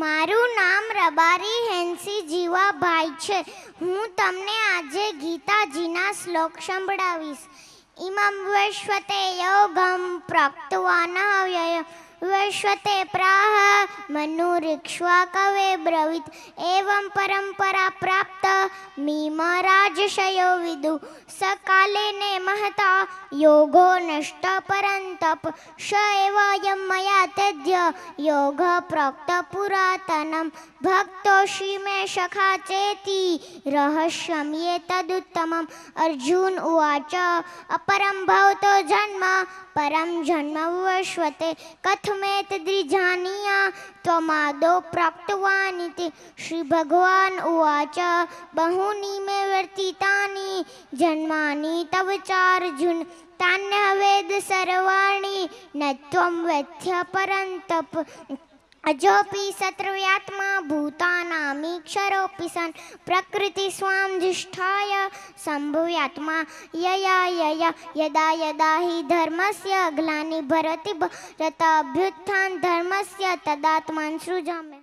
મારું નામ રબારી હેન્સી જીવાભાઈ છે. હું તમને આજે ગીતાજીના શ્લોક સંભળાવીશ. ઇમં વિશ્વતે યોગમ પ્રોક્ત્વા ન વ્યય વિશ્વતે પ્રાહ મનુરીક્ષ્વા કવે બ્રવીત એવં પરંપરા પ્રાપ્ત મીમરાજશયો વિદુ સકાલે ને મહતા યોગો નષ્ટ પરંતપ સ એવયં મયા તદ્ય યોગ પ્રોક્ત પુરાતનમ ભક્તોષી મે સખા ચેતિ રહસ્યમ એતદુત્તમમ. અર્જુન ઉવાચ અપરમ ભવતો જન્મ પરમ જન્મ વિશ્વતે કથમેતદ્વિજાનીયા ત્વમાદો પ્રાપ્તવાનિતિ. શ્રી ભગવાન ઉવાચ બહૂની મે વર્તિતાની જન્માની તવ ચાર્જુન તાન્ય વેદ સર્વાણિ ન ત્વં વેત્થ્ય પરંતપ. અજોપી સર્વવ્યાત્મા ભૂતાનામીક્ષરોપી સન પ્રકૃતિ સ્વામધિષ્ઠાય સંભવ્યાત્મા યયા યદા યદા હિ ધર્મસ્ય ગ્લાનિર્ભરતિ ભારત અભ્યુત્થાન ધર્મસ્ય તદાત્માન સૃજામ્યહમ.